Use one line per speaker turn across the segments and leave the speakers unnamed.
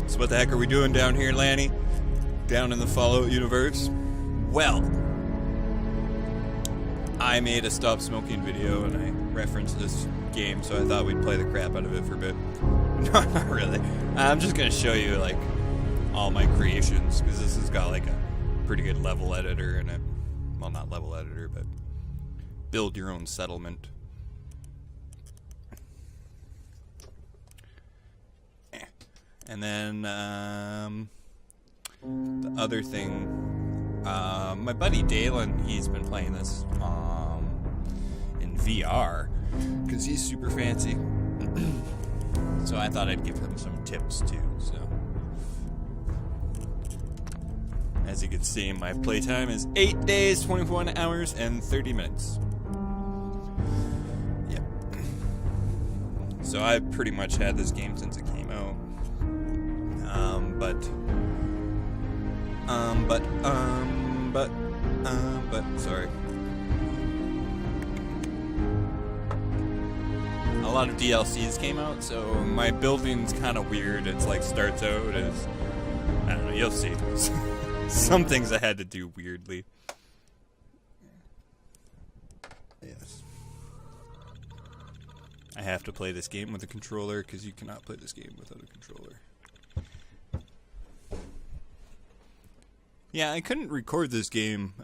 So what the heck are we doing down here, Lanny? Down in the Fallout universe? Well, I made a stop smoking video and I referenced this game, so I thought we'd play the crap out of it for a bit. No, not really. I'm just gonna show you like all my creations, because this has got like a pretty good level editor in it. Well, not level editor, but build your own settlement. And then the other thing, my buddy Dalen, he's been playing this in VR because he's super fancy. So I thought I'd give him some tips too. So as you can see, my playtime is 8 days, 21 hours, and 30 minutes. Yep. So I've pretty much had this game since it came out. Sorry. A lot of DLCs came out, so my building's kind of weird. It's like starts out as, I don't know, you'll see. Some things I had to do weirdly. Yes. I have to play this game with a controller because you cannot play this game without a controller. Yeah, I couldn't record this game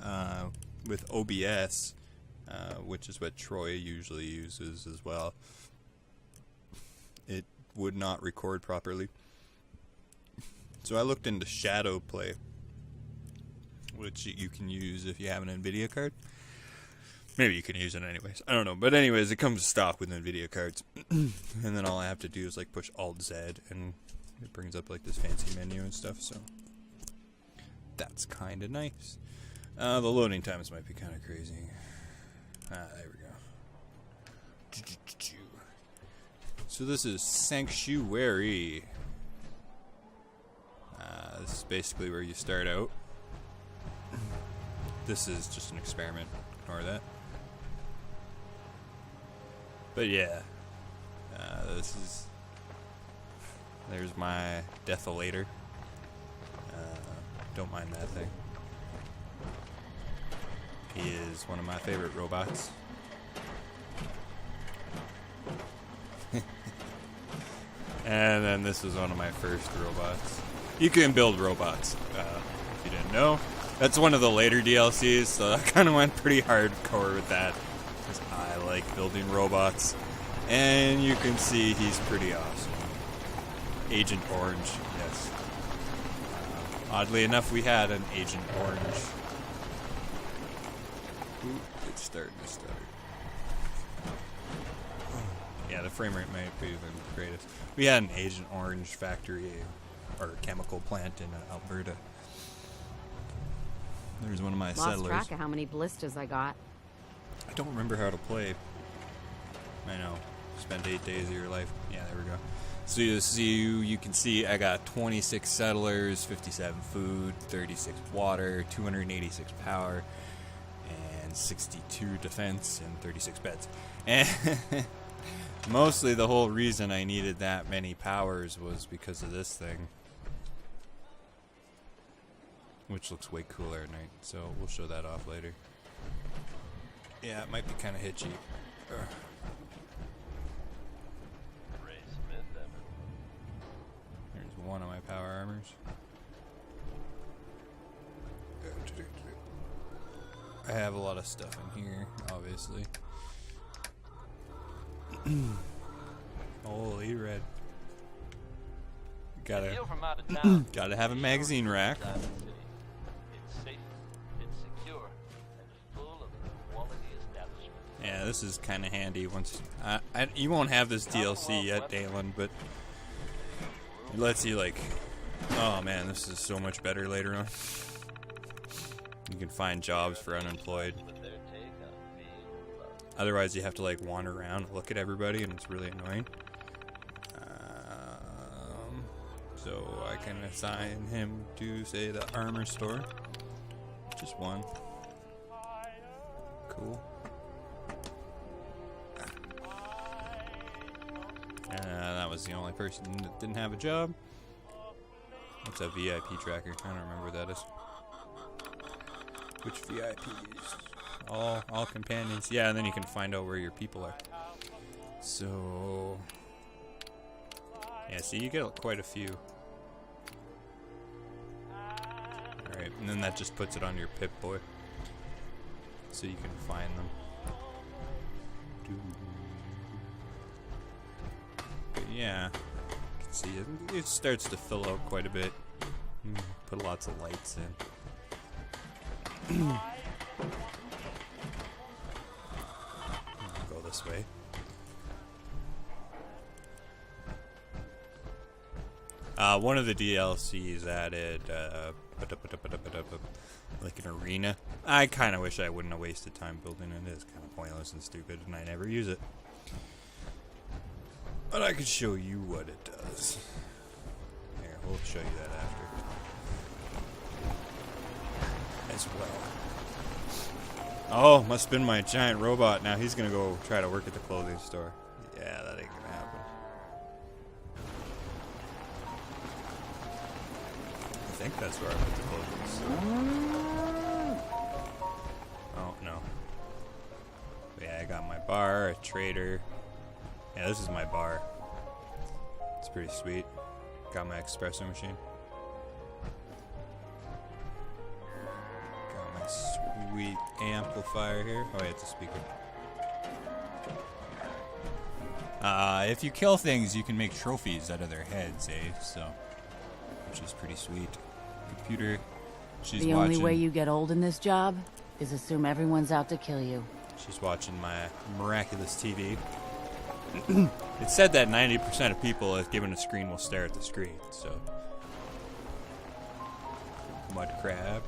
with OBS, which is what Troy usually uses as well. It would not record properly. So I looked into Shadow Play, which you can use if you have an NVIDIA card. Maybe you can use it anyways. I don't know. But anyways, it comes stock with NVIDIA cards. And then all I have to do is like push Alt-Z and it brings up like this fancy menu and stuff, so that's kind of nice. The loading times might be kind of crazy. There we go. So this is Sanctuary. This is basically where you start out. This is just an experiment. Ignore that. But yeah. There's my Deatholator. Don't mind that thing. He is one of my favorite robots. And then this is one of my first robots. You can build robots, if you didn't know. That's one of the later DLCs, so I kind of went pretty hardcore with that. Because I like building robots. And you can see he's pretty awesome. Agent Orange, yes. Oddly enough, we had an Agent Orange. Ooh, it's starting to stutter. Yeah, the frame rate might be the greatest. We had an Agent Orange factory or chemical plant in Alberta. There's one of my settlers.
Lost track of how many blisters I got.
I don't remember how to play. I know. Spend 8 days of your life. Yeah, there we go. So you can see I got 26 settlers, 57 food, 36 water, 286 power, and 62 defense, and 36 beds. And mostly the whole reason I needed that many powers was because of this thing. Which looks way cooler at night, so we'll show that off later. Yeah, it might be kind of hitchy. Here's one of my power armors. I have a lot of stuff in here, obviously. Holy red. Gotta have a magazine rack. Yeah, this is kind of handy. Once you won't have this DLC yet, Dalen, but it lets you like, oh man, this is so much better later on. You can find jobs for unemployed. Otherwise, you have to like wander around, look at everybody, and it's really annoying. So I can assign him to, say, the armor store. Just one. Cool. That was the only person that didn't have a job. What's a VIP tracker? I don't remember what that is. Which VIPs? All companions. Yeah, and then you can find out where your people are. So... yeah, see, you get quite a few. Alright, and then that just puts it on your Pip-Boy. So you can find them. But yeah, you can see it starts to fill out quite a bit. Put lots of lights in. I'll go this way. One of the DLCs added like an arena. I kind of wish I wouldn't have wasted time building it. It's kind of pointless and stupid, and I never use it. But I could show you what it does. Here, we'll show you that after. As well. Oh, must have been my giant robot. Now he's gonna go try to work at the clothing store. Yeah, that ain't gonna happen. I think that's where I put the clothing store. Oh, no. But yeah, I got my bar, a trader. Yeah, this is my bar. It's pretty sweet. Got my espresso machine. Got my sweet amplifier here. Oh, yeah, it's a speaker. If you kill things, you can make trophies out of their heads, eh? So, which is pretty sweet. Computer. She's
the
watching.
only way you get old in this job is assume everyone's out to kill you.
She's watching my miraculous TV. It said that 90% of people, if given a screen, will stare at the screen, so. Mud crab.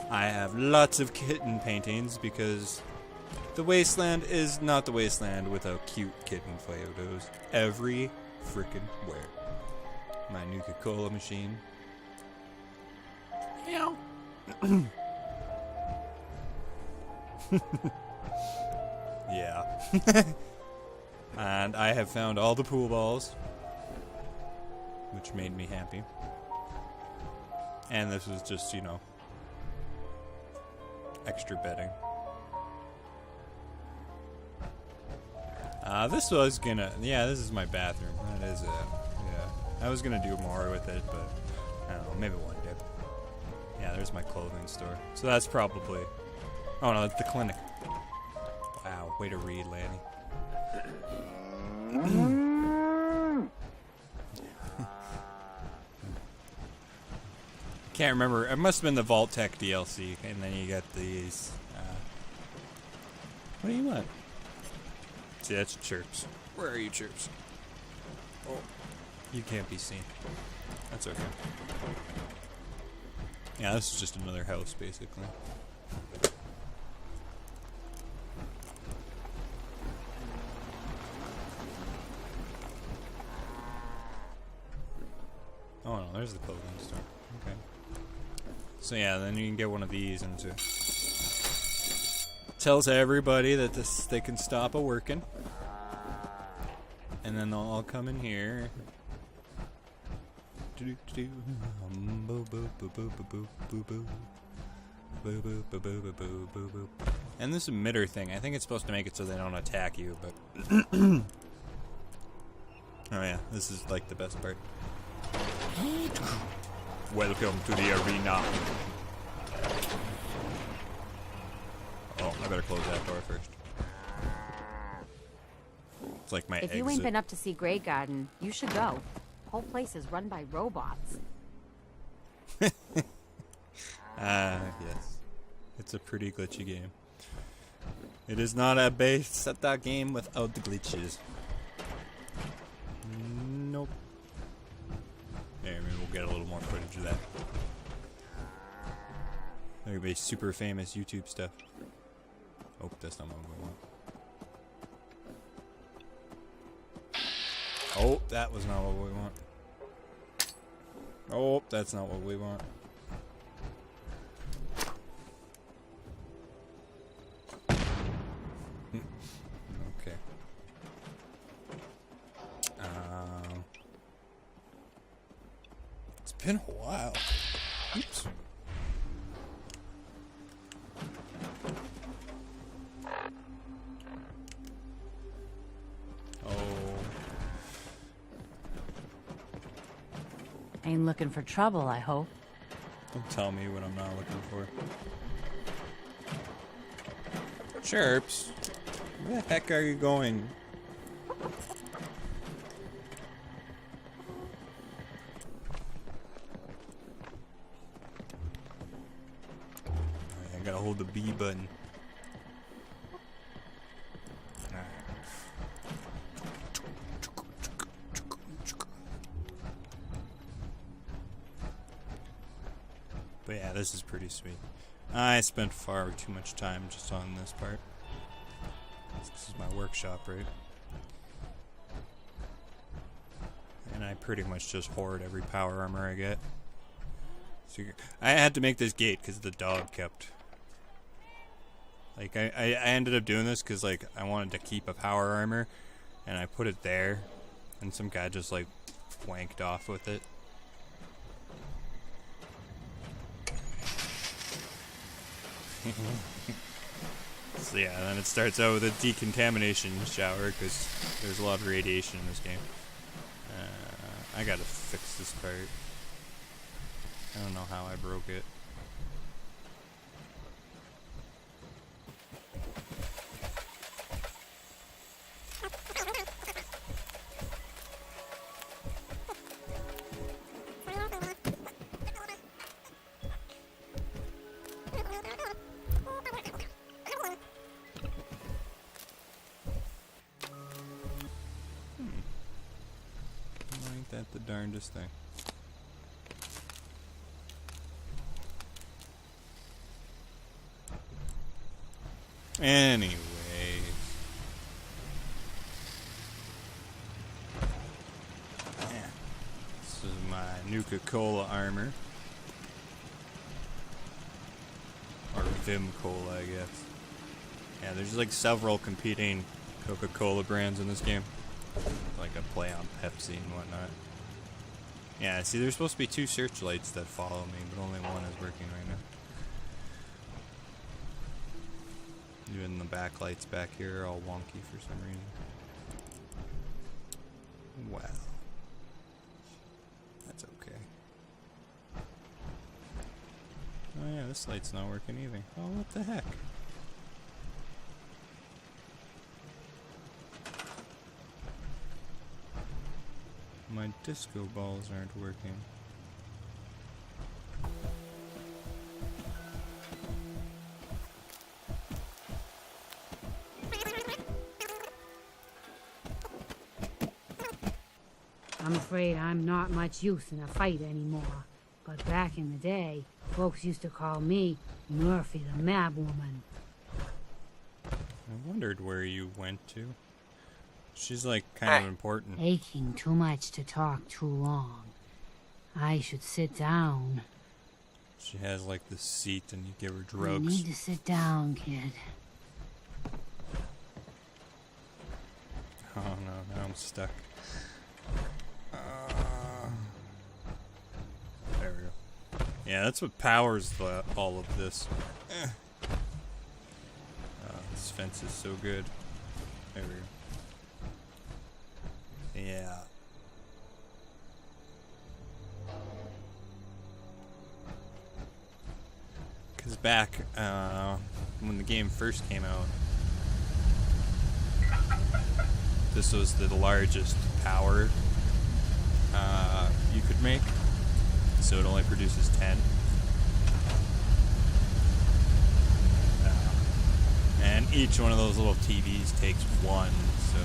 I have lots of kitten paintings because the wasteland is not the wasteland without cute kitten photos every frickin' where. My Nuka-Cola machine. Meow. Yeah. And I have found all the pool balls, which made me happy. And this was just, you know, extra bedding. This was gonna, yeah, this is my bathroom. That is it. Yeah, I was gonna do more with it, but I don't know, maybe one day. Yeah, there's my clothing store. So that's probably, oh no, it's the clinic. Wow, way to read, Lanny. Can't remember. It must have been the Vault Tech DLC, and then you get these. What do you want? See, that's Chirps. Where are you, Chirps? Oh, you can't be seen. That's okay. Yeah, this is just another house, basically. Oh no, there's the clothing store. Okay. So yeah, then you can get one of these and it tells everybody that they can stop a-working. And then they'll all come in here. And this emitter thing, I think it's supposed to make it so they don't attack you, but oh yeah, this is like the best part. Welcome to the arena. Oh, I better close that door first. It's like my exit.
If you ain't been up to see Grey Garden, you should go. Whole place is run by robots.
Yes. It's a pretty glitchy game. It is not a base at that game without the glitches. Nope. Yeah, maybe we'll get a little more footage of that. There could be super famous YouTube stuff. Oh, that's not what we want. Oh, that was not what we want. Oh, that's not what we want. Okay. Let's Been a while. Oops. Oh.
Ain't looking for trouble, I hope.
Don't tell me what I'm not looking for. Chirps. Where the heck are you going? I gotta hold the B button. But yeah, this is pretty sweet. I spent far too much time just on this part. This is my workshop, right? And I pretty much just hoard every power armor I get. So I had to make this gate because the dog kept... Like, I ended up doing this because, like, I wanted to keep a power armor, and I put it there, and some guy just, like, wanked off with it. So yeah, then it starts out with a decontamination shower because there's a lot of radiation in this game. I gotta fix this part. I don't know how I broke it. Ain't that the darndest thing? Anyways. Yeah. This is my Nuka-Cola armor. Or Vim-Cola, I guess. Yeah, there's like several competing Coca-Cola brands in this game. Like a play on Pepsi and whatnot. Yeah, see, there's supposed to be 2 searchlights that follow me, but only one is working right now. Even the backlights back here are all wonky for some reason. Well, that's okay. Oh yeah, this light's not working either. Oh, what the heck? My disco balls aren't working.
I'm afraid I'm not much use in a fight anymore. But back in the day, folks used to call me Murphy the Mad Woman.
I wondered where you went to. She's like kind of important.
Aching too much to talk too long. I should sit down.
She has like this seat and you give her
I
drugs.
need to sit down, kid.
Oh no, now I'm stuck. There we go. Yeah, that's what powers all of this. This fence is so good. There we go. Yeah. Because back when the game first came out, this was the largest power you could make. So it only produces 10. And each one of those little TVs takes 1, so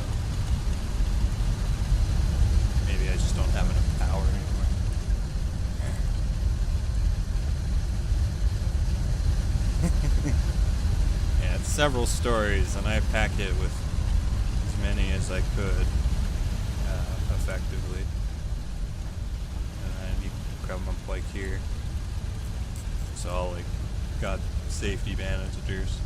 maybe I just don't have enough power anymore. Yeah, it's several stories, and I packed it with as many as I could effectively. And I need to grab them up like here. It's all like got safety bandages.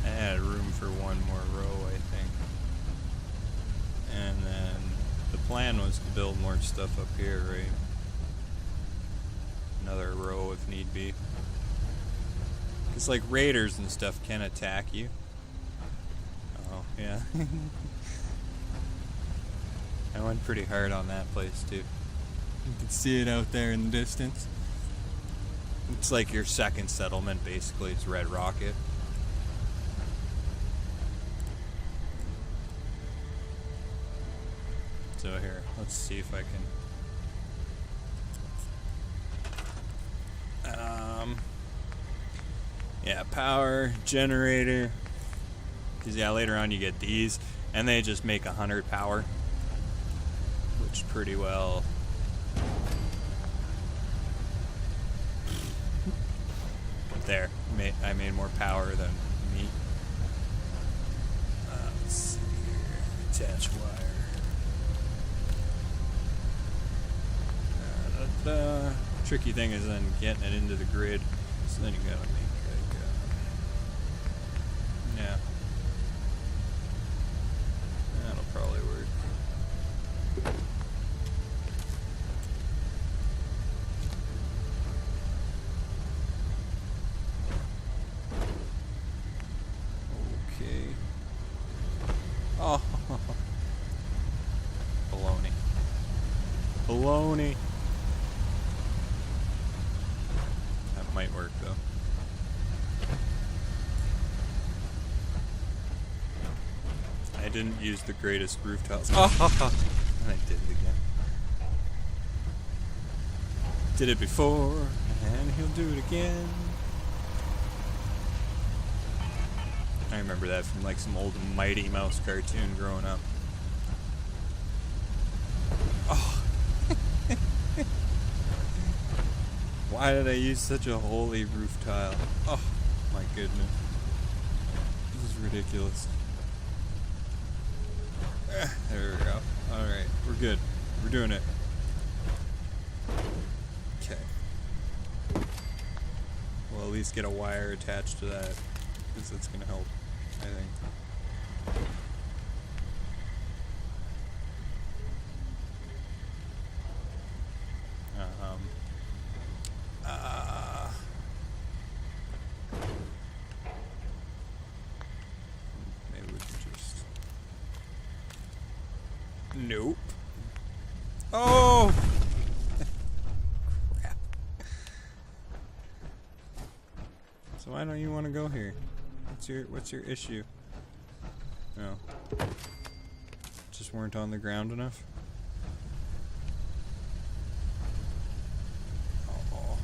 I had room for one more row, I think. plan was to build more stuff up here, right? Another row if need be. Because, like, raiders and stuff can attack you. Oh, yeah. I went pretty hard on that place, too. You can see it out there in the distance. It's like your second settlement, basically. It's Red Rocket. So here, let's see if I can... yeah, power, generator. Because, yeah, later on you get these. And they just make 100 power. Which pretty well... There, I made more power than me. Let's see here. Attach wire. Tricky thing is then getting it into the grid. So then you gotta make like, yeah. That'll probably work. Oh, baloney. Baloney. That might work though. I didn't use the greatest roof tiles. Oh, and I did it again. Did it before, and he'll do it again. I remember that from like some old Mighty Mouse cartoon growing up. Oh. Why did I use such a holy roof tile? Oh my goodness. This is ridiculous. There we go. Alright, we're good. We're doing it. Okay. We'll at least get a wire attached to that. Because that's going to help, I think. Maybe we can just... Nope. Oh! Crap. So why don't you want to go here? What's your issue? No. Just weren't on the ground enough? Oh.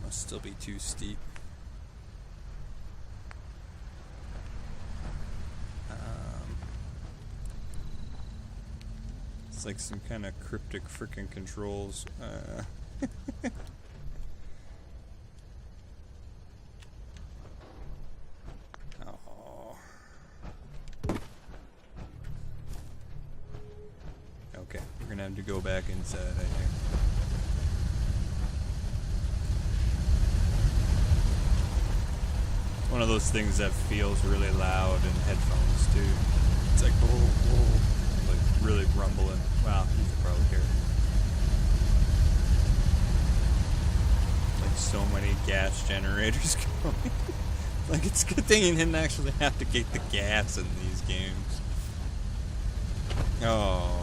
Must still be too steep. It's like some kind of cryptic frickin' controls. Okay, we're gonna have to go back inside, I think. It's one of those things that feels really loud in headphones too. It's like whoa, whoa, like really rumbling. Wow, you can probably hear it. Like so many gas generators going. Like it's a good thing you didn't actually have to get the gas in these games. Oh.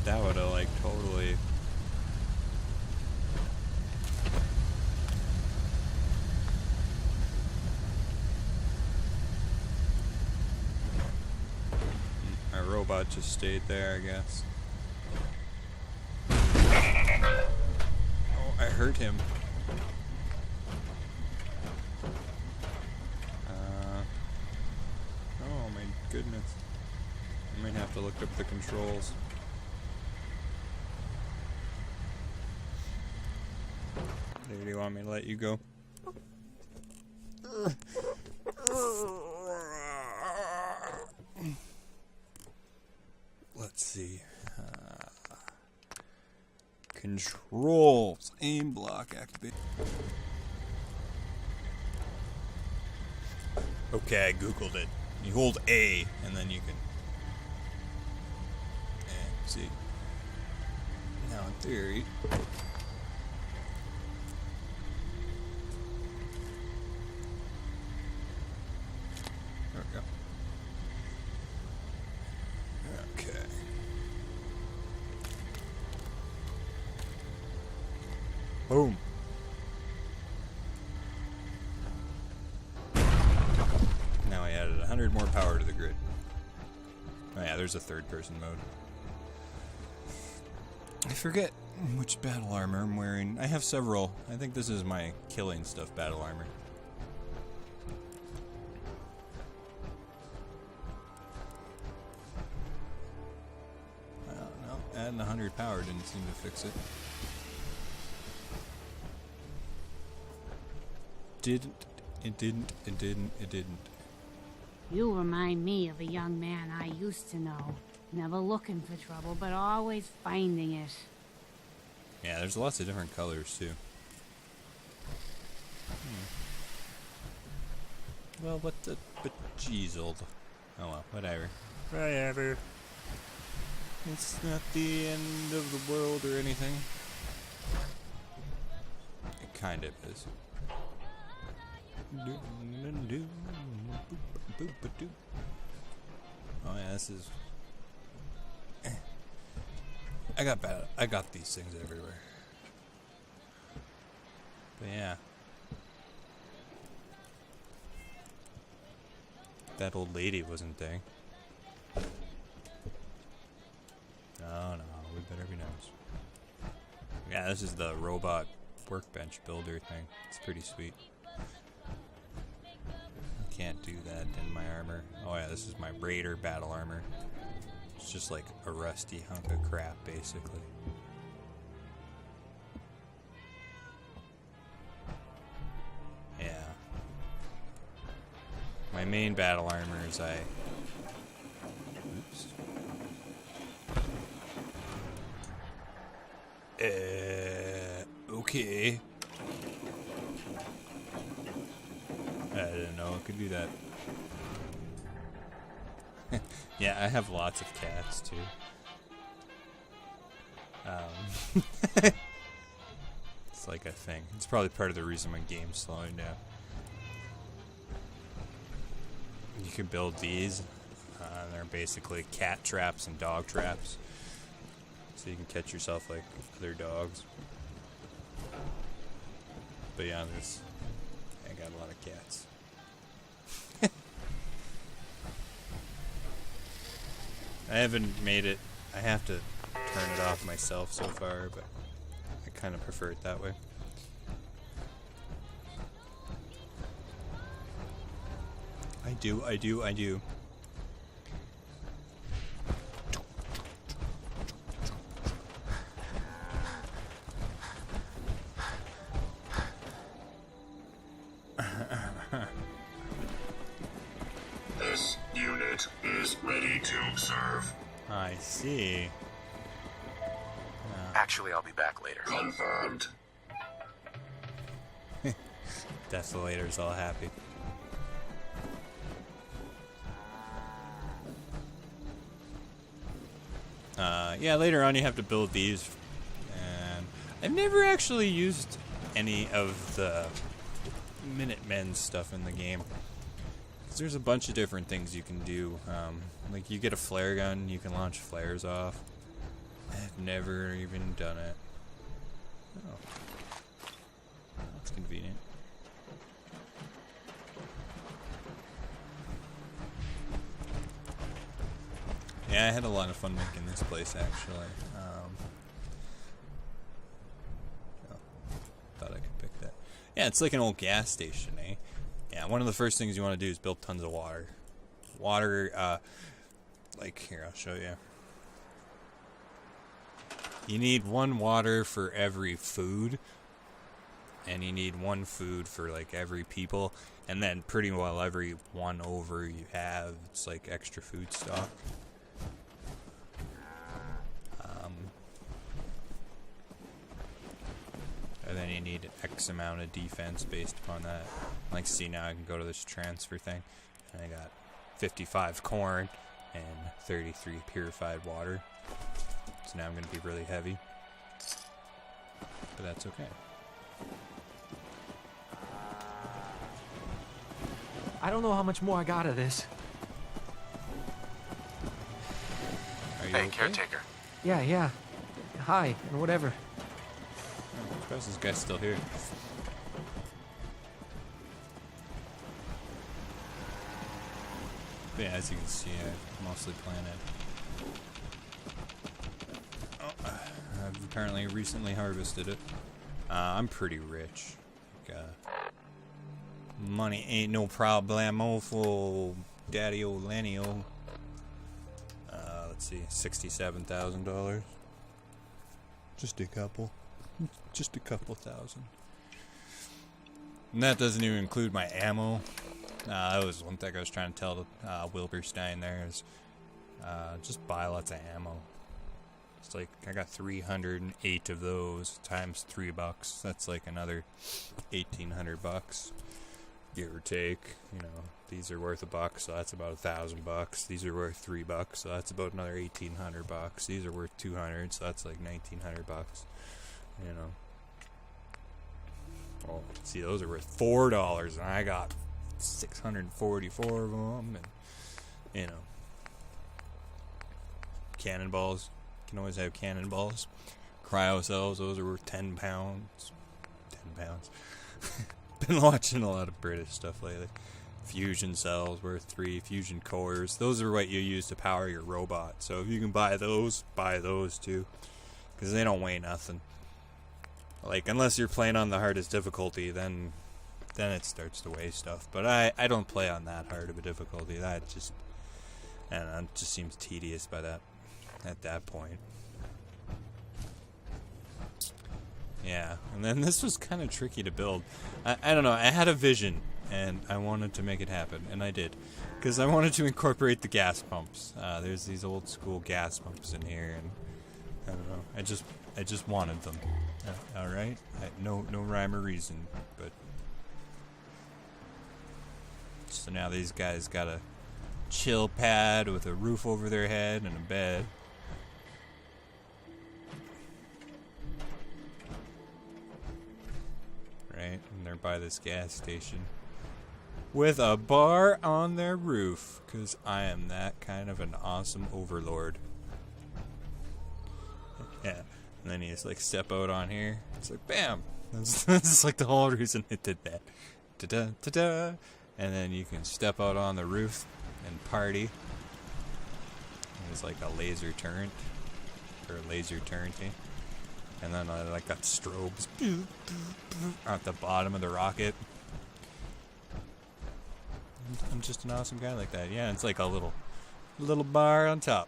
That would have like totally... My robot just stayed there, I guess. Oh, I hurt him. Oh my goodness. I might have to look up the controls. Do you want me to let you go? Let's see. Controls. Aim block activate. Okay, I googled it. You hold A, and then you can see. Now, in theory... There we go. Okay. Boom. Now I added 100 more power to the grid. Oh yeah, there's a third-person mode. I forget which battle armor I'm wearing. I have several. I think this is my killing stuff battle armor. No, adding 100 power didn't seem to fix it. It didn't.
You remind me of a young man I used to know. Never looking for trouble, but always finding it.
Yeah, there's lots of different colors, too. Well, what the... But jeez, old... Oh well, whatever. Whatever. It's not the end of the world or anything. It kind of is. Oh yeah, this is... I got these things everywhere. But yeah. That old lady wasn't there. No, we better be nice. Yeah, this is the robot workbench builder thing. It's pretty sweet. Can't do that in my armor. Oh yeah, this is my Raider battle armor. It's just like a rusty hunk of crap, basically. Yeah. My main battle armor is Oops. Okay. I didn't know it could do that. Yeah, I have lots of cats too. It's like a thing. It's probably part of the reason my game's slowing down. You can build these. They're basically cat traps and dog traps. So you can catch yourself like other dogs. But yeah, I got a lot of cats. I haven't made it. I have to turn it off myself so far, but I kind of prefer it that way. I do.
This unit is ready to serve.
I see.
Actually, I'll be back later.
Confirmed.
Desolator's all happy. Yeah, later on you have to build these. And I've never actually used any of the Minutemen stuff in the game. There's a bunch of different things you can do. Like you get a flare gun, you can launch flares off. I've never even done it. Oh. That's convenient. Yeah, I had a lot of fun making this place, actually. Thought I could pick that. Yeah, it's like an old gas station, eh? Yeah, one of the first things you want to do is build tons of water. Water, like, here, I'll show you. You need one water for every food, and you need one food for, like, every people, and then pretty well every one over you have, it's like extra food stock. And then you need X amount of defense based upon that. Like, see, now I can go to this transfer thing, and I got 55 corn and 33 purified water. So now I'm going to be really heavy. But that's okay.
I don't know how much more I got of this.
Are you
Hey,
okay?
caretaker.
Yeah. Hi, and whatever.
Oh, I'm surprised this guy's still here. But yeah, as you can see, I mostly plan it. Oh, I've apparently recently harvested it. I'm pretty rich. Like, money ain't no problemo for Daddy old Lenny-o. Let's see, $67,000. Just a couple thousand. And that doesn't even include my ammo. That was one thing I was trying to tell Wilberstien there is just buy lots of ammo. It's like I got 308 of those times $3. That's like another $1,800, give or take. You know, these are worth $1, so that's about $1,000. These are worth $3, so that's about another $1,800. These are worth 200, so that's like $1,900. You know. Oh, see, those are worth $4, and I got 644 of them, and you know, cannonballs. You can always have cannonballs. Cryo cells, those are worth 10 pounds. 10 pounds. Been watching a lot of British stuff lately. Fusion cells worth 3. Fusion cores. Those are what you use to power your robot. So if you can buy those too, because they don't weigh nothing. Like, unless you're playing on the hardest difficulty, then it starts to weigh stuff. But I don't play on that hard of a difficulty. That just, I don't know, it just seems tedious by that, at that point. Yeah, and then this was kind of tricky to build. I don't know, I had a vision, and I wanted to make it happen, and I did. Because I wanted to incorporate the gas pumps. There's these old school gas pumps in here, and I don't know, I just wanted them. Alright? No rhyme or reason, but... So now these guys got a chill pad with a roof over their head and a bed. Right? And they're by this gas station. With a bar on their roof. Because I am that kind of an awesome overlord. Yeah. And then you just like step out on here. It's like bam! That's like the whole reason it did that. Ta-da, ta-da! And then you can step out on the roof and party. There's like a laser turret. Or a laser turreting. And then I like got strobes at the bottom of the rocket. I'm just an awesome guy like that. Yeah, it's like a little bar on top.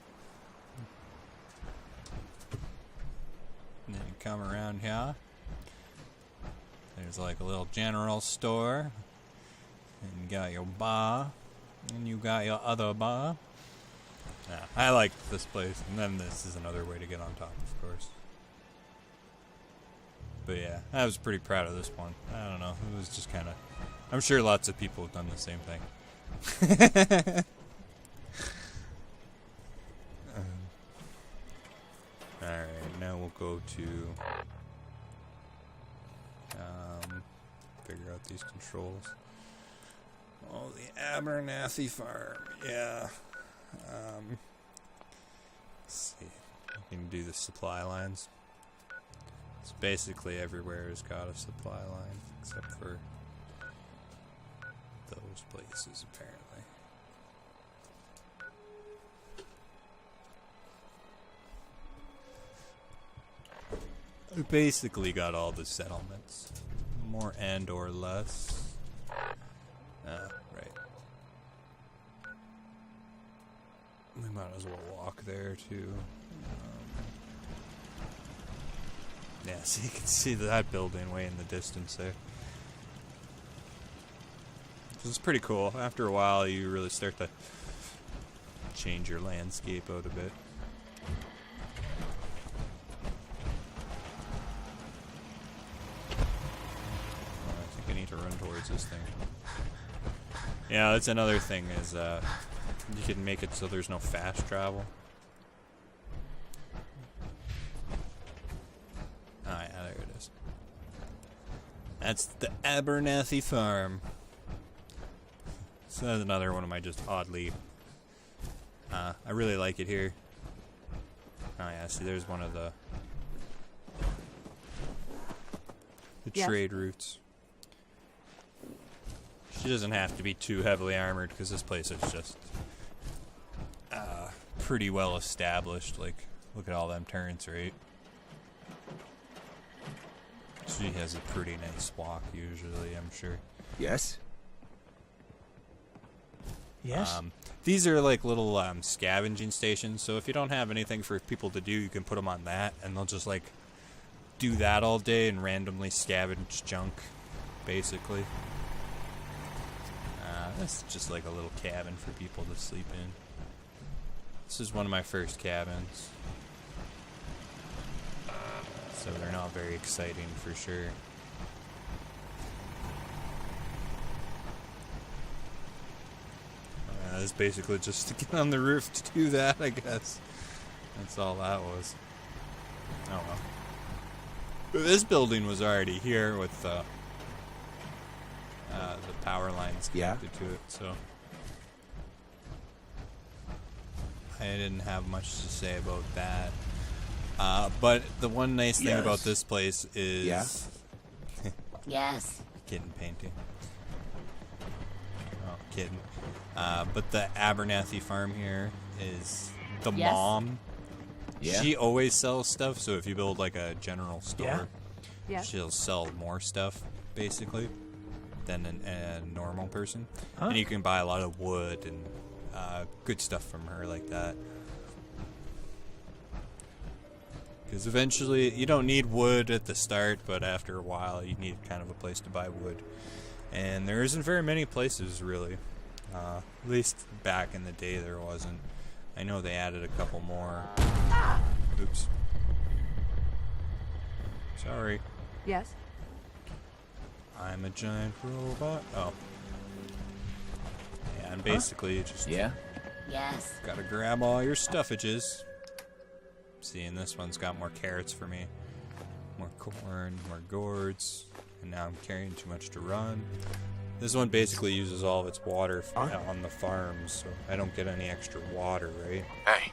And then you come around here. There's like a little general store. And you got your bar. And you got your other bar. Yeah, I like this place. And then this is another way to get on top, of course. But yeah, I was pretty proud of this one. I don't know. It was just kind of... I'm sure lots of people have done the same thing. Alright, now we'll go to... figure out these controls. Oh, the Abernathy farm. Yeah. Let's see. We can do the supply lines. So basically everywhere has got a supply line, except for those places, apparently. We basically got all the settlements. More and or less. Right. We might as well walk there, too. Yeah, so you can see that building way in the distance there. This is pretty cool. After a while, you really start to change your landscape out a bit. Oh, I think I need to run towards this thing. Yeah, that's another thing is you can make it so there's no fast travel. That's the Abernathy Farm. So that's another one of my just oddly... I really like it here. Oh yeah, see there's one of the
Yes.
trade routes. She doesn't have to be too heavily armored because this place is just pretty well established. Like, look at all them turrets, right? She has a pretty nice walk usually, I'm sure.
Yes? Yes?
These are like little scavenging stations, so if you don't have anything for people to do, you can put them on that, and they'll just like do that all day and randomly scavenge junk, basically. This is just like a little cabin for people to sleep in. This is one of my first cabins, so they're not very exciting for sure. It's basically just to get on the roof to do that, I guess. That's all that was. Oh well. But this building was already here with the power lines connected to it, so I didn't have much to say about that. But the one nice thing about this place is...
Yes.
Kitten painting. Oh, kitten. But the Abernathy farm here is the mom.
Yeah.
She always sells stuff, so if you build like a general store,
Yeah.
she'll sell more stuff, basically, than a normal person. And you can buy a lot of wood and good stuff from her like that. Because eventually, you don't need wood at the start, but after a while, you need kind of a place to buy wood. And there isn't very many places, really. At least back in the day, there wasn't. I know they added a couple more. Oops. Sorry.
Yes.
I'm a giant robot. Oh. Yeah, and basically you just
Yeah?
Yes.
gotta grab all your stuffages. See, and this one's got more carrots for me. More corn, more gourds. And now I'm carrying too much to run. This one basically uses all of its water on the farm, so I don't get any extra water, right?
Hey.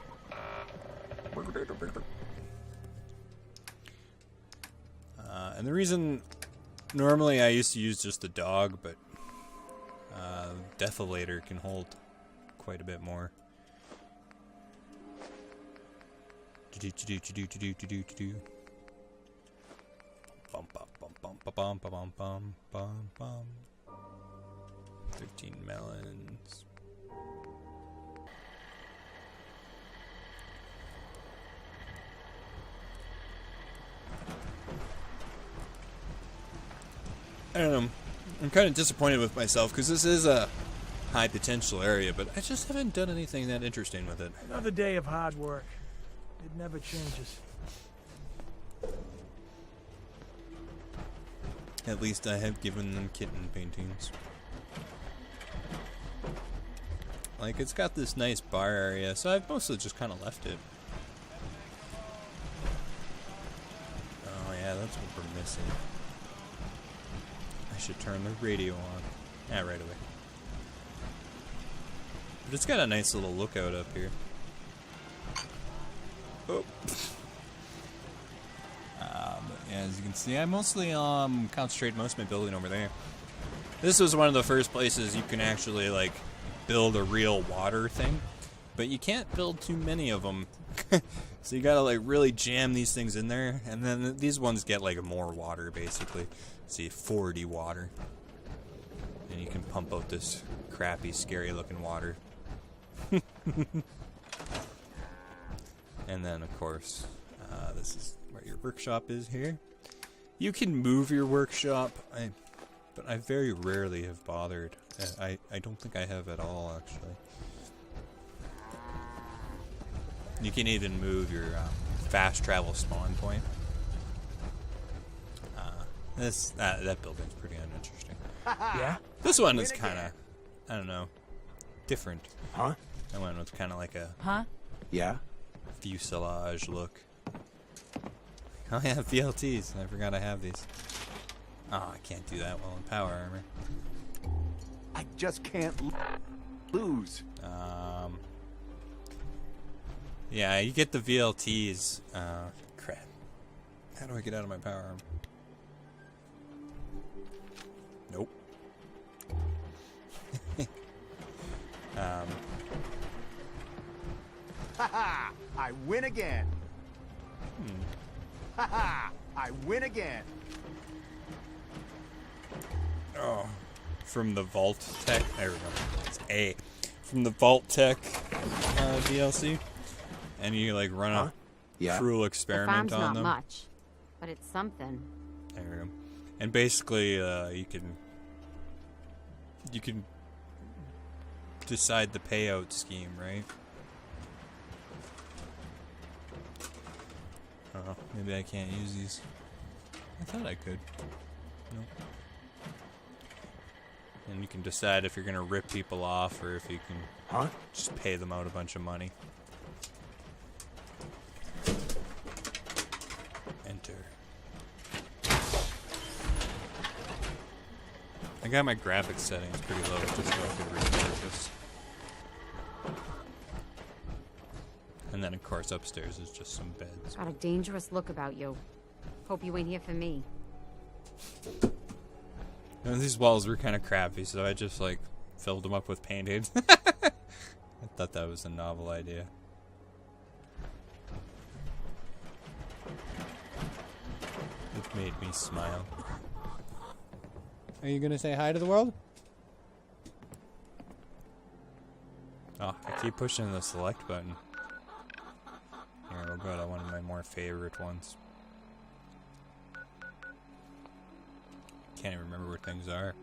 And the reason... Normally I used to use just a dog, but... Defilator can hold quite a bit more. Bum bum bum bum bum bum bum bum bum. 13 melons. I don't know. I'm kind of disappointed with myself because this is a high potential area, but I just haven't done anything that interesting with it.
Another day of hard work. It never changes.
At least I have given them kitten paintings. Like, it's got this nice bar area, so I've mostly just kind of left it. Oh yeah, that's what we're missing. I should turn the radio on. Yeah, right away. But it's got a nice little lookout up here. Oh. But yeah, as you can see, I mostly concentrate most of my building over there. This was one of the first places you can actually like build a real water thing, but you can't build too many of them. So you gotta like really jam these things in there, and then these ones get like more water basically. See, 40 water, and you can pump out this crappy, scary looking water. And then of course, this is where your workshop is here. You can move your workshop, but I very rarely have bothered. I don't think I have at all, actually. You can even move your fast travel spawn point. That building's pretty uninteresting.
Yeah?
This one is kind of, I don't know, different.
Huh?
That one was kind of like a
Yeah?
fuselage look. Oh yeah, VLTs. I forgot I have these. Oh, I can't do that well in power armor.
I just can't lose.
Yeah, you get the VLTs. Crap. How do I get out of my power armor? Nope.
Haha! I win again. Haha! I win again.
Oh, from the Vault Tech. There we go. It's A. From the Vault Tech DLC, and you like run a
Yeah.
cruel
The
experiment
farm's
on
not
them.
much, but it's something.
There we go. And basically, you can decide the payout scheme, right? Oh, maybe I can't use these. I thought I could. Nope. And you can decide if you're gonna rip people off or if you can just pay them out a bunch of money. Enter. I got my graphics settings pretty low just so I could record this. And then of course upstairs is just some beds.
Got a dangerous look about you. Hope you ain't here for me.
And these walls were kind of crappy, so I just like filled them up with paint-ins. I thought that was a novel idea. It made me smile. Are you gonna say hi to the world? Oh, I keep pushing the select button. Here, we'll go to one of my more favorite ones. Can't even remember where things are.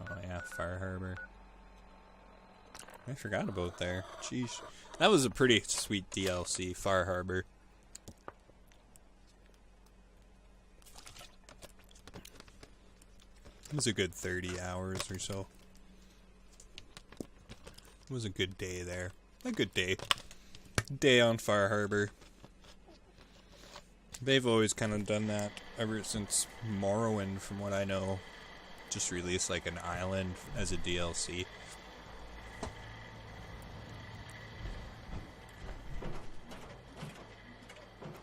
Oh yeah, Fire Harbor. I forgot about there. Jeez. That was a pretty sweet DLC, Fire Harbor. It was a good 30 hours or so. It was a good day there. A good day. Day on Fire Harbor. They've always kind of done that ever since Morrowind, from what I know. Just released like an island as a DLC.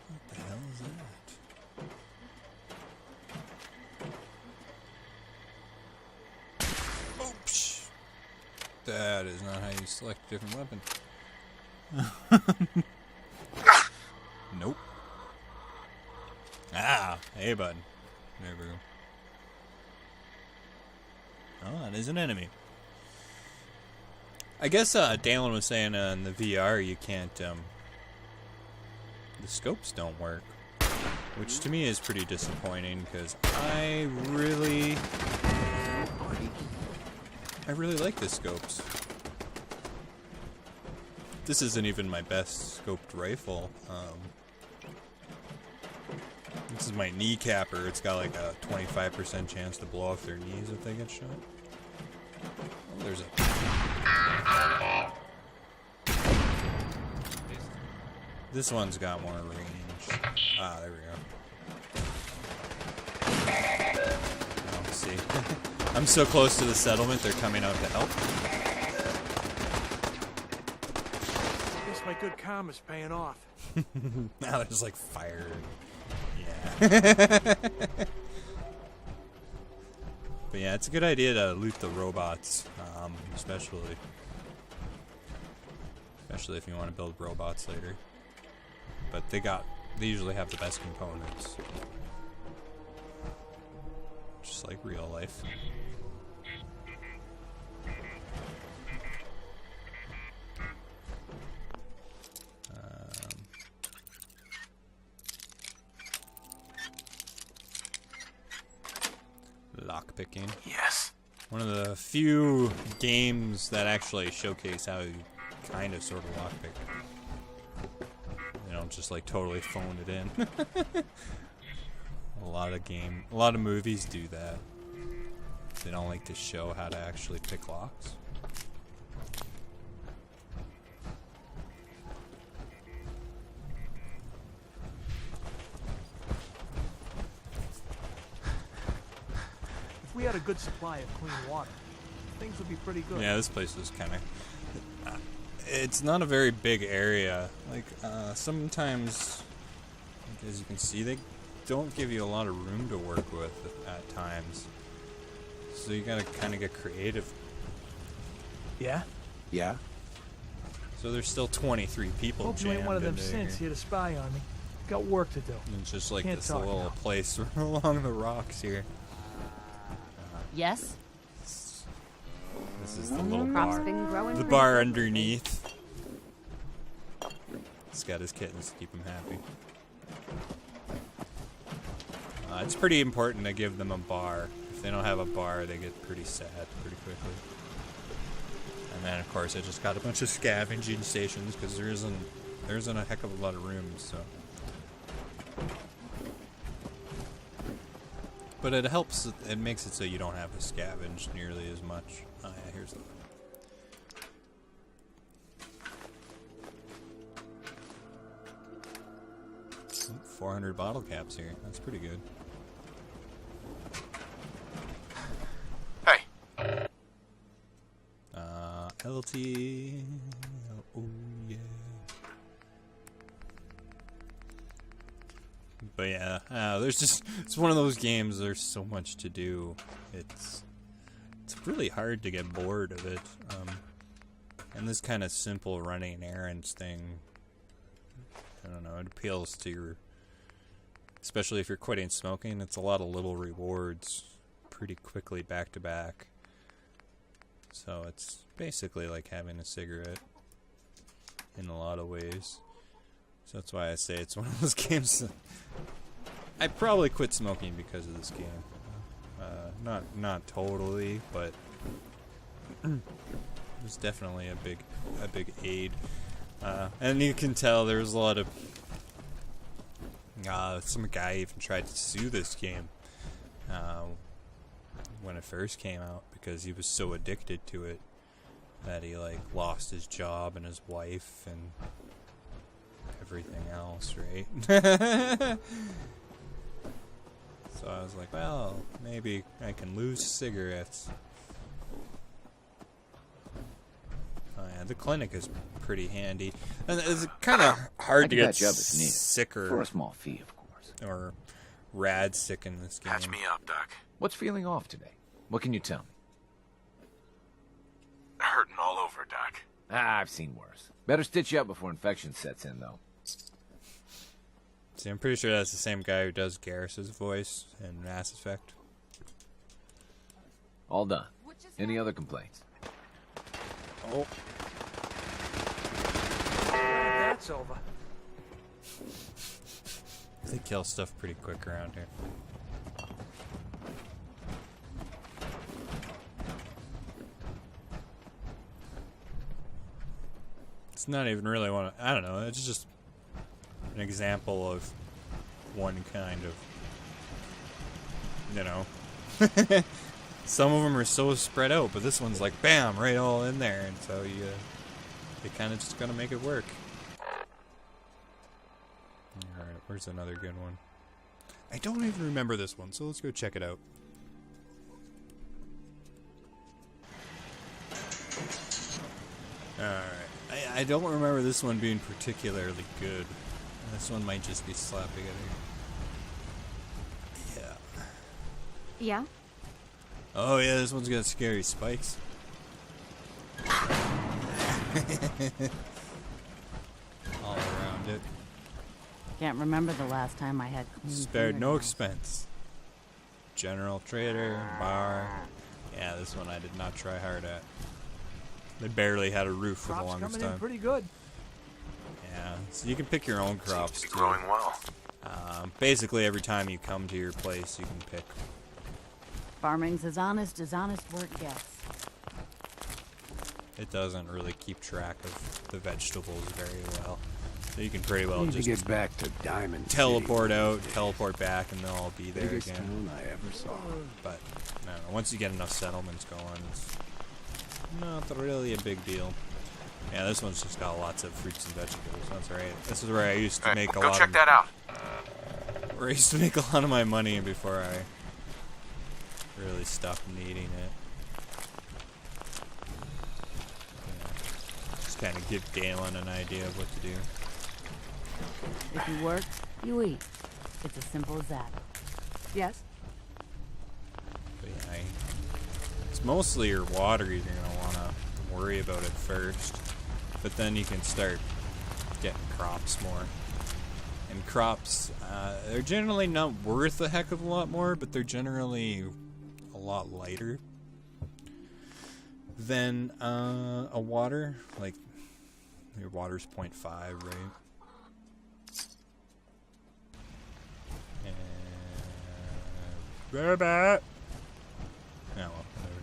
What the hell is that? Oops! That is not how you select a different weapon. Nope. Ah, hey bud. There we go. Oh, that is an enemy. I guess Dalen was saying in the VR you can't, the scopes don't work. Which to me is pretty disappointing, because I really like the scopes. This isn't even my best scoped rifle. This is my kneecapper. It's got like a 25% chance to blow off their knees if they get shot. Oh, there's a... This one's got more range. Ah, there we go. Oh, see. I'm so close to the settlement, they're coming out to help.
Guess my good karma's paying off.
Now there's like fire. Yeah. But yeah, it's a good idea to loot the robots, especially if you want to build robots later. But they usually have the best components. Just like real life. Lockpicking.
Yes.
One of the few games that actually showcase how you kind of sort of lockpick. You don't just like totally phone it in. A lot of movies do that. They don't like to show how to actually pick locks.
we had a good supply of clean water, things would be pretty good.
Yeah, this place is kind of... it's not a very big area. Like, sometimes, like, as you can see, they don't give you a lot of room to work with at times. So you gotta kind of get creative.
Yeah?
Yeah?
So there's still 23 people
Hope you ain't one of them
jammed
synths
into
here to spy on me. Got work to do.
And it's just like
Can't
this
talk
little
now.
place along the rocks here.
Yes?
This is the little
Crops
bar.
been growing
The
pretty
bar
good.
underneath. He's got his kittens to keep him happy. It's pretty important to give them a bar. If they don't have a bar, they get pretty sad pretty quickly. And then, of course, I just got a bunch of scavenging stations because there isn't a heck of a lot of rooms. So, but it helps. It makes it so you don't have to scavenge nearly as much. Oh yeah, here's the. 400 bottle caps here. That's pretty good.
Hey.
LT. Oh yeah. But yeah, it's one of those games. There's so much to do. It's really hard to get bored of it. And this kind of simple running errands thing, I don't know, it appeals to your, especially if you're quitting smoking. It's a lot of little rewards pretty quickly back to back. So it's basically like having a cigarette in a lot of ways. So that's why I say it's one of those games that I probably quit smoking because of this game. Not totally, but it was definitely a big aid. And you can tell there's a lot of some guy even tried to sue this game when it first came out because he was so addicted to it that he like lost his job and his wife and everything else, right? So I was like, well, maybe I can lose cigarettes. Oh yeah, the clinic is pretty handy. And it's kind of hard to get sicker.
For a small fee, of course.
Or rad sick in this game.
Patch me up, Doc.
What's feeling off today? What can you tell me?
Hurting all over, Doc.
I've seen worse. Better stitch you up before infection sets in, though.
See, I'm pretty sure that's the same guy who does Garrus's voice in Mass Effect.
All done. Any other complaints?
Oh.
That's over.
They kill stuff pretty quick around here. It's not even really one. I don't know. It's just an example of one kind of, you know. Some of them are so spread out, but this one's like bam, right all in there, and so you kind of just gotta make it work. All right, where's another good one? I don't even remember this one, so let's go check it out. All right, I don't remember this one being particularly good. This one might just be slapping it in. Yeah.
Yeah?
Oh yeah, this one's got scary spikes. All around it.
Can't remember the last time I had clean
Spared no
fingernails.
expense. General Trader, bar. Yeah, this one I did not try hard at. They barely had a roof for the
Crops
longest
coming in
time.
pretty good.
Yeah, so you can pick your own crops
Seems to
too.
be growing well.
Basically, every time you come to your place, you can pick.
Farming's as honest work gets.
It doesn't really keep track of the vegetables very well. So you can pretty well
Need to
just
get back to Diamond
teleport
City.
out, teleport back, and they'll all be there
Biggest
again.
town I ever saw.
But I don't know, once you get enough settlements going, it's not really a big deal. Yeah, this one's just got lots of fruits and vegetables. That's right. This is where I used to make a
Go
lot
check
of,
that out.
where I used to make a lot of my money before I really stopped needing it. Just kind of give Galen an idea of what to do.
If you work, you eat. It's as simple as that. Yes?
But yeah, it's mostly your water you're going to want to worry about at first. But then you can start getting crops more. And crops, they're generally not worth a heck of a lot more, but they're generally a lot lighter than a water. Like, your water's 0.5, right? And... Robot! Yeah, well, whatever.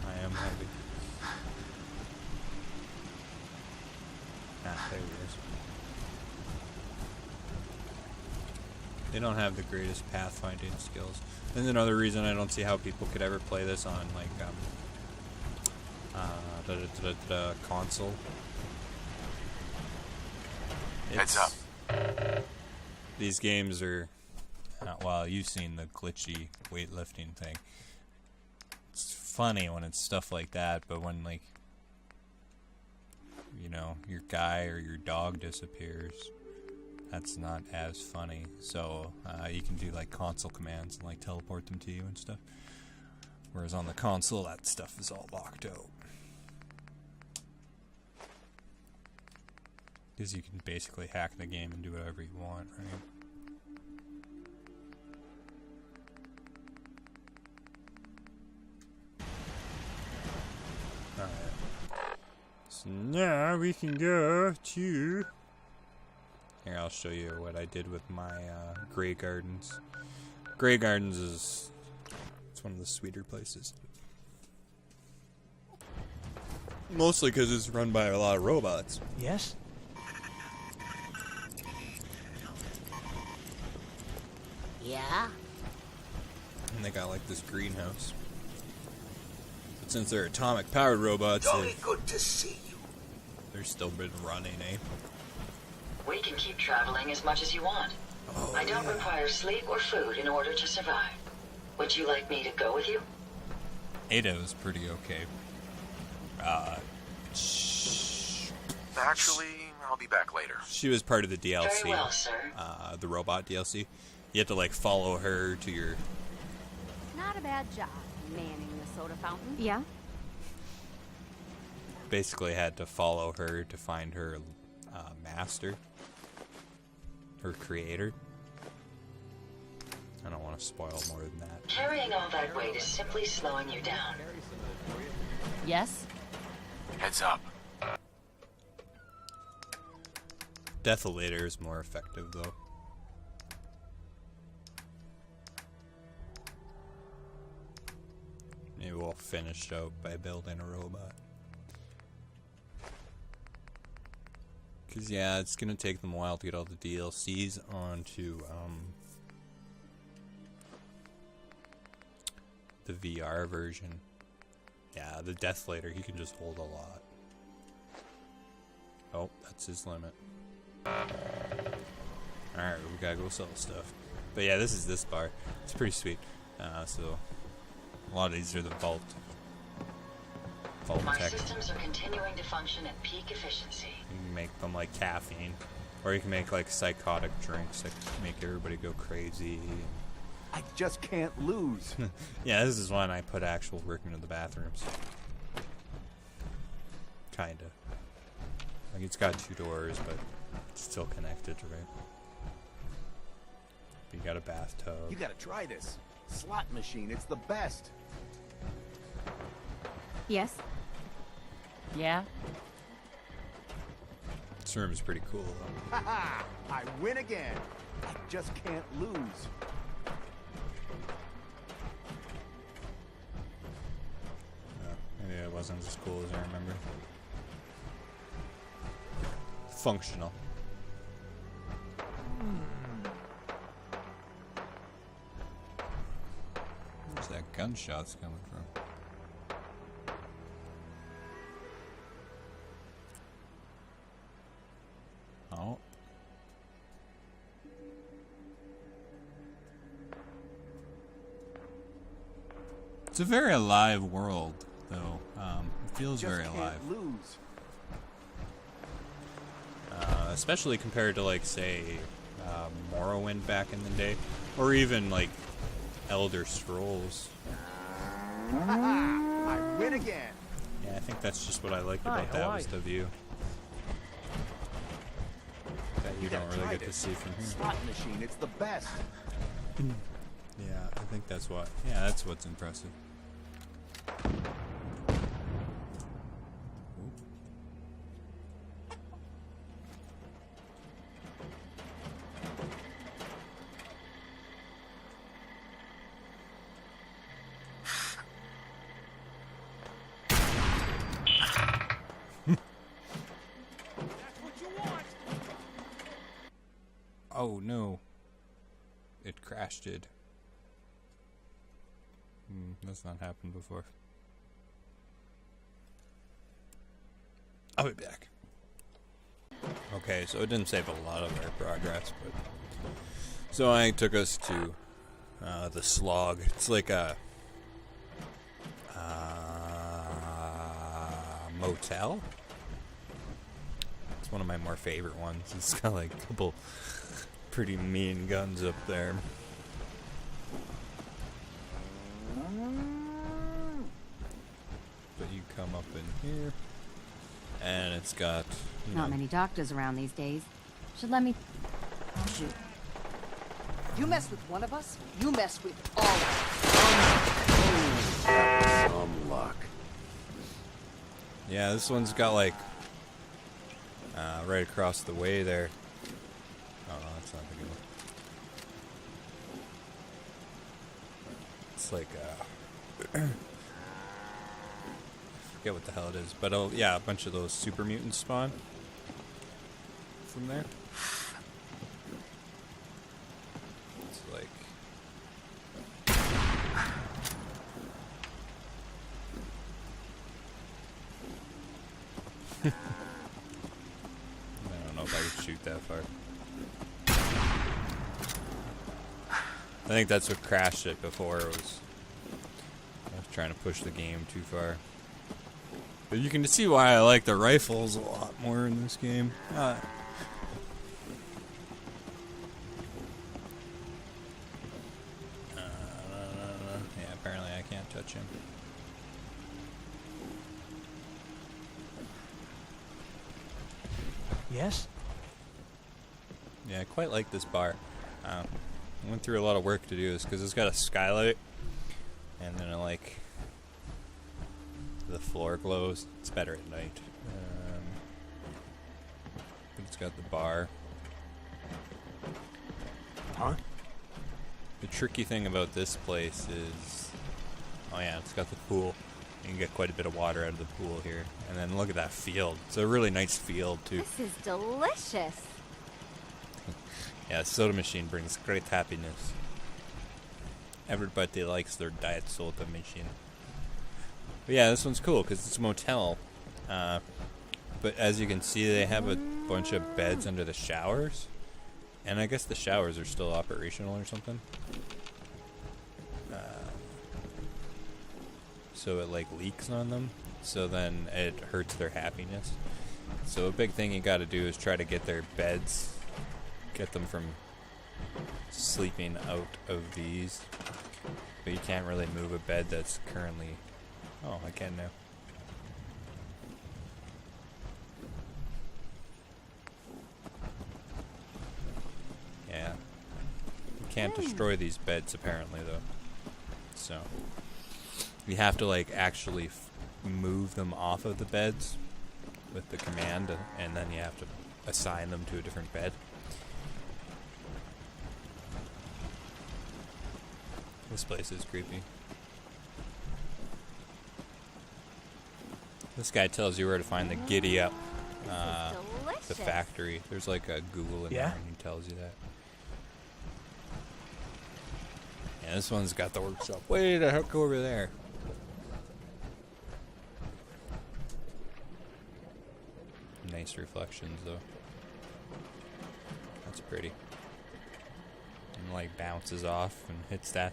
I am happy. Ah, there he is. They don't have the greatest pathfinding skills. There's another reason I don't see how people could ever play this on, like, console.
Heads up.
These games are... well, you've seen the glitchy weightlifting thing. It's funny when it's stuff like that, but when, like, you know, your guy or your dog disappears, that's not as funny. So you can do like console commands and like teleport them to you and stuff. Whereas on the console, that stuff is all locked out. Because you can basically hack the game and do whatever you want, right? Alright. So now we can go to... Here, I'll show you what I did with my Grey Gardens. Grey Gardens is... It's one of the sweeter places. Mostly because it's run by a lot of robots.
Yes?
Yeah?
And they got like this greenhouse. But since they're atomic powered robots,
Good to see you.
they're still been running, eh?
We can keep traveling as much as you want. I don't require sleep or food in order to survive. Would you like me to go with you?
Ada was pretty okay.
Actually, I'll be back later.
She was part of the DLC.
Very well, sir.
The robot DLC. You have to like follow her to your...
Not a bad job, manning the soda fountain. Yeah?
Basically had to follow her to find her master. Her creator. I don't want to spoil more than that.
Carrying all that weight is simply slowing you down.
Yes?
Heads up.
Deatholator is more effective though. Maybe we'll finish out by building a robot. Cause yeah, it's gonna take them a while to get all the DLCs onto the VR version. Yeah, the Deatholator, he can just hold a lot. Oh, that's his limit. Alright, we gotta go sell stuff. But yeah, this is this bar. It's pretty sweet. So a lot of these are the vault
My
tech.
systems are continuing to function at peak efficiency.
You can make them like caffeine, or you can make like psychotic drinks that make everybody go crazy.
I just can't lose.
Yeah, this is when I put actual work into the bathrooms. Kinda. Like it's got 2 doors, but it's still connected, right? But you got a bathtub.
You gotta try this. Slot machine, it's the best.
Yes? Yeah?
This room is pretty cool, though.
Ha! I win again. I just can't lose.
Maybe it wasn't as cool as I remember. Functional. Where's that gunshots coming from? Oh. It's a very alive world, though. It feels
Just
very
can't
alive.
lose.
Especially compared to, like, say, Morrowind back in the day. Or even, like, Elder Scrolls.
I win again.
Yeah, I think that's just what I liked
Hi,
about
how
that
are
was
you?
the view. That you don't really get to see from here.
Slot machine, it's the best.
Yeah, I think that's what. Yeah, that's what's impressive. Oh no. It crashed it. That's not happened before. I'll be back. Okay, so it didn't save a lot of our progress, but so I took us to the slog. It's like a motel. It's one of my more favorite ones. It's got like a couple pretty mean guns up there. But you come up in here, and it's got
Not many doctors around these days. Should let me... Shoot.
You mess with one of us, you mess with all of us.
Some luck.
Yeah, this one's got like right across the way there. Oh, no, that's not the good one. It's like I forget what the hell it is, but yeah, a bunch of those super mutants spawn from there. It's like I don't know if I could shoot that far. I think that's what crashed it before. I was trying to push the game too far. But you can see why I like the rifles a lot more in this game. Yeah, apparently I can't touch him.
Yes?
Yeah, I quite like this bar. I went through a lot of work to do this because it's got a skylight, and then like the floor glows. It's better at night. But it's got the bar.
Huh?
The tricky thing about this place is, oh yeah, it's got the pool. You can get quite a bit of water out of the pool here. And then look at that field. It's a really nice field too.
This is delicious.
Yeah, soda machine brings great happiness. Everybody likes their diet soda machine. But yeah, this one's cool because it's a motel. But as you can see, they have a bunch of beds under the showers. And I guess the showers are still operational or something. So it like leaks on them. So then it hurts their happiness. So a big thing you gotta do is try to get their beds, get them from sleeping out of these. But you can't really move a bed that's currently... Oh, I can now. Yeah. You can't destroy these beds apparently though. So you have to like actually move them off of the beds with the command, and then you have to assign them to a different bed. This place is creepy. This guy tells you where to find the giddy up, the factory. There's like a Google in there, and he tells you that. Yeah, this one's got the workshop way the heck over there. Nice reflections though. That's pretty. And like bounces off and hits that.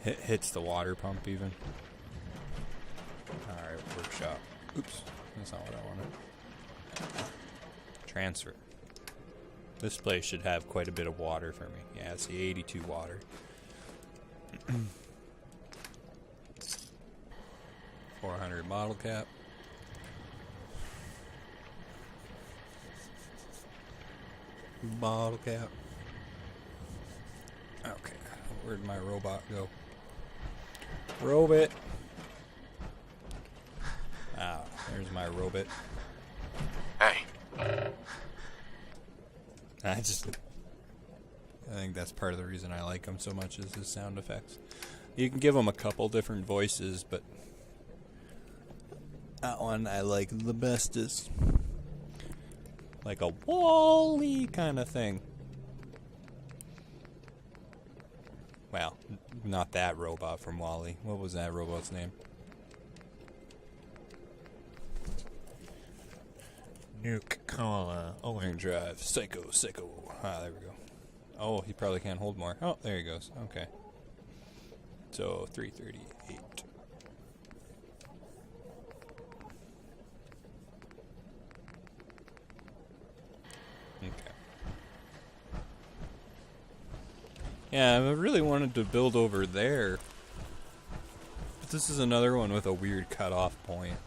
Hits the water pump even. Alright, workshop. Oops, that's not what I wanted. Transfer. This place should have quite a bit of water for me. Yeah, it's the 82 water. 400 bottle cap. Bottle cap. Okay, where'd my robot go? Robot. Ah, there's my robot.
Hey.
I think that's part of the reason I like him so much is his sound effects. You can give him a couple different voices, but that one I like the bestest. Like a Wall-E kind of thing. Well, not that robot from Wall-E. What was that robot's name? Nuke, comma, overdrive, psycho. Ah, there we go. Oh, he probably can't hold more. Oh, there he goes. Okay. So, 338. Okay. Yeah, I really wanted to build over there. But this is another one with a weird cutoff point.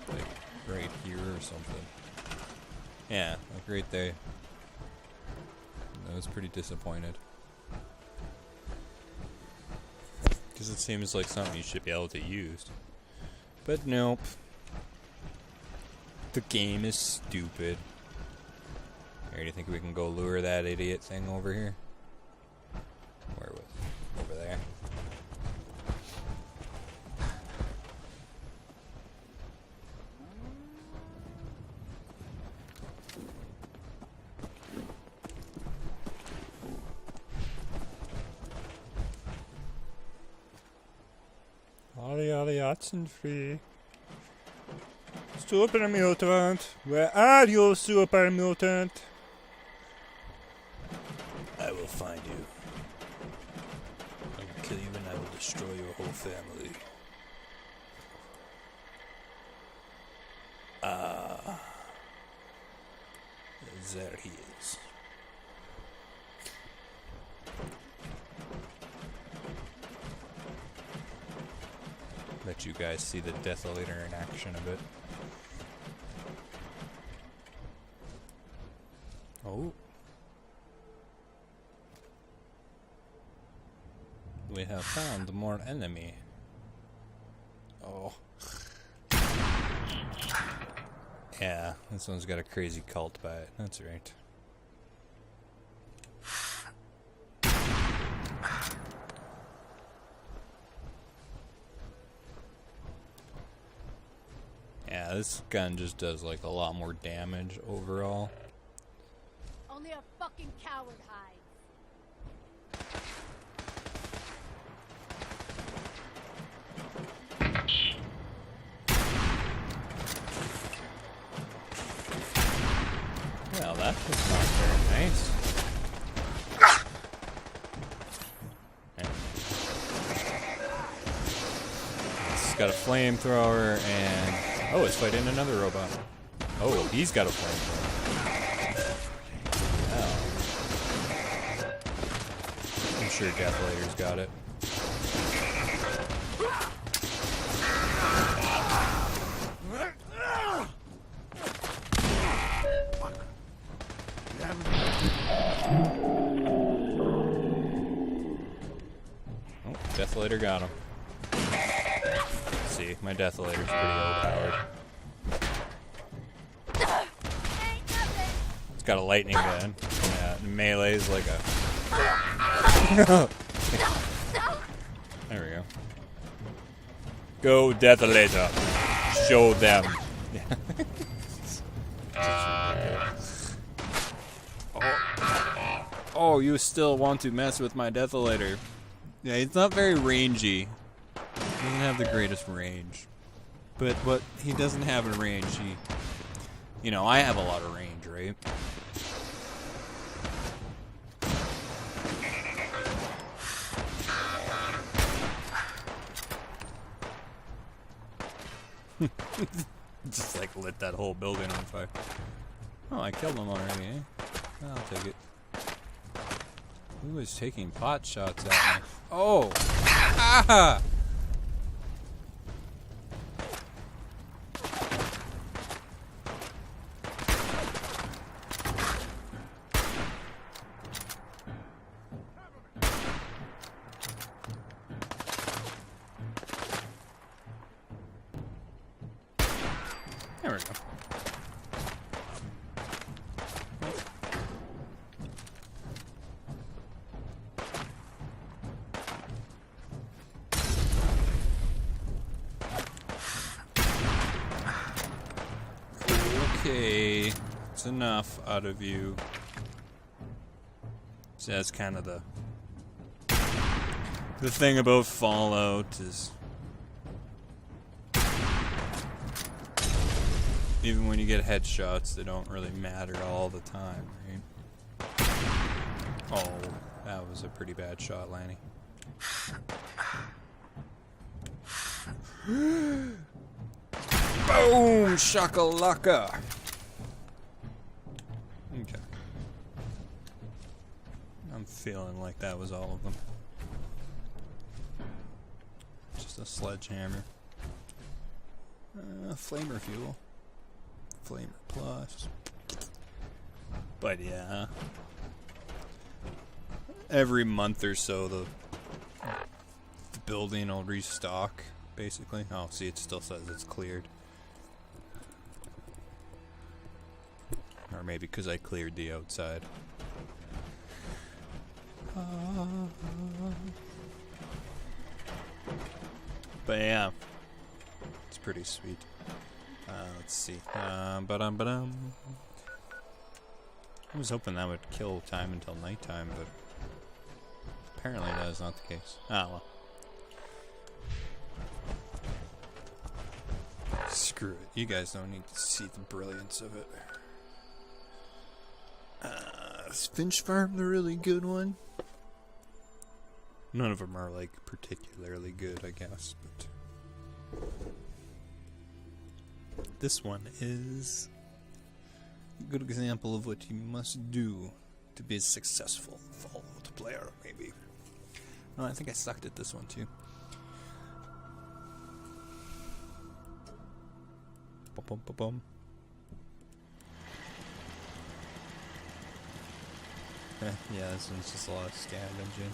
Like, right here or something. Yeah, like right there. I was pretty disappointed. Because it seems like something you should be able to use. But nope. The game is stupid. Here, do you think we can go lure that idiot thing over here? Where was it? Over there. Alle free. Super mutant, where are you, super mutant? I will find you. I will kill you and I will destroy your whole family. Ah. There he is. Let you guys see the Desolator in action a bit. Oh. We have found more enemy. Oh. Yeah, this one's got a crazy cult by it. That's right. Yeah, this gun just does like a lot more damage overall.
Only a fucking coward hides.
Well, that was not very nice. It's got a flamethrower and... Oh, it's fighting another robot. Oh, he's got a flamethrower. Oh. I'm sure Desolator's got it. Oh, Desolator got him. Let's see, my Desolator's pretty overpowered. It's got a lightning gun. Yeah, melee's like a... There we go. Go Desolator. Show them. Oh, you still want to mess with my Desolator. Yeah, he's not very rangy. He doesn't have the greatest range. But what he doesn't have in range, he... You know, I have a lot of range, right? Just like lit that whole building on fire. Oh, I killed him already, eh? I'll take it. Who is taking pot shots at me? Oh! Ah! There we go. Okay, it's enough out of you. So that's kind of the thing about Fallout is even when you get headshots, they don't really matter all the time, right? Oh, that was a pretty bad shot, Lanny. Boom! Shakalaka! Okay. I'm feeling like that was all of them. Just a sledgehammer. Flamer fuel. Flamer plus. But yeah. Every month or so, the building will restock, basically. Oh, see, it still says it's cleared. Or maybe because I cleared the outside. But yeah, it's pretty sweet. Let's see. Ba-dum. I was hoping that would kill time until nighttime, but apparently that is not the case. Ah, well. Screw it. You guys don't need to see the brilliance of it. Is Finch Farm the really good one? None of them are, like, particularly good, I guess, but this one is a good example of what you must do to be a successful Fallout player, maybe. Oh, I think I sucked at this one, too. Bum. Yeah, this one's just a lot of scavenging.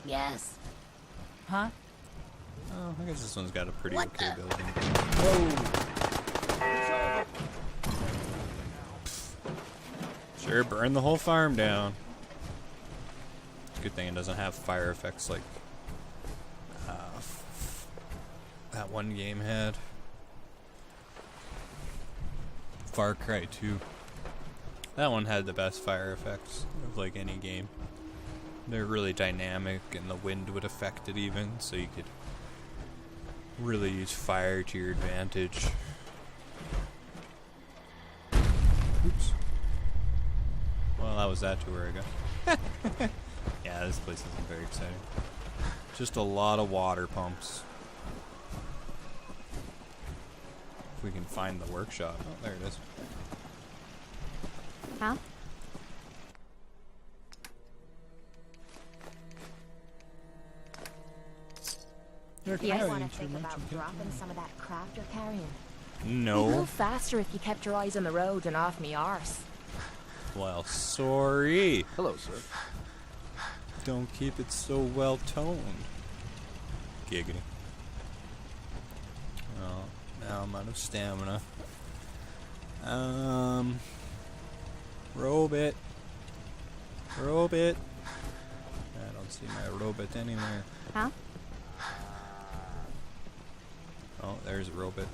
Yes. Huh?
Oh, I guess this one's got a pretty okay building. Sure, burn the whole farm down. Good thing it doesn't have fire effects like that one game had. Far Cry 2. That one had the best fire effects of like any game. They're really dynamic and the wind would affect it even, so you could really use fire to your advantage. Oops. Well, that was that tour I got. Yeah, this place isn't very exciting. Just a lot of water pumps. If we can find the workshop. Oh, there it is.
Huh?
You're
You might want to think about dropping some of that crap you're carrying.
No.
You'd move faster if you kept your eyes on the road and off me arse.
Well, sorry.
Hello, sir.
Don't keep it so well toned. Giggity. Oh, now I'm out of stamina. Robot. I don't see my robot anywhere.
Huh?
Oh, there's a robot.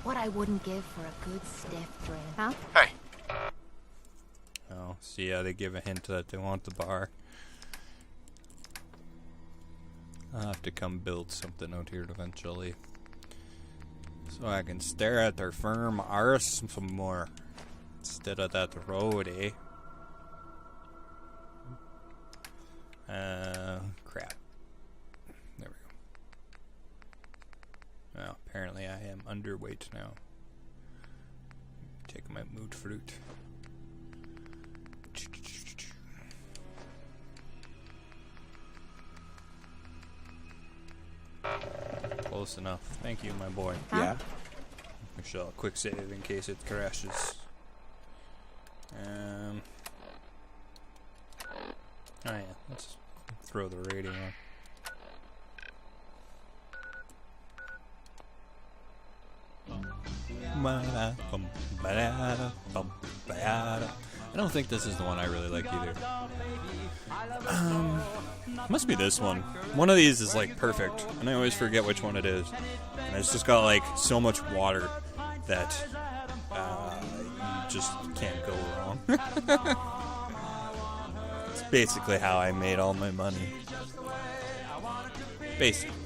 What I wouldn't give for a good stiff drink.
Huh?
Hey.
Oh, see, yeah, they give a hint that they want the bar. I'll have to come build something out here eventually. So I can stare at their firm arse some more. Instead of that road, eh? Crap. There we Well, apparently I am underweight now. Take my mood fruit. Close enough. Thank you, my boy.
Yeah.
I shall quick save in case it crashes. Oh yeah, let's throw the radio on. I don't think this is the one I really like either. Must be this one. One of these is like perfect, and I always forget which one it is. And it's just got like so much water that you just can't go wrong. It's basically how I made all my money. Basically.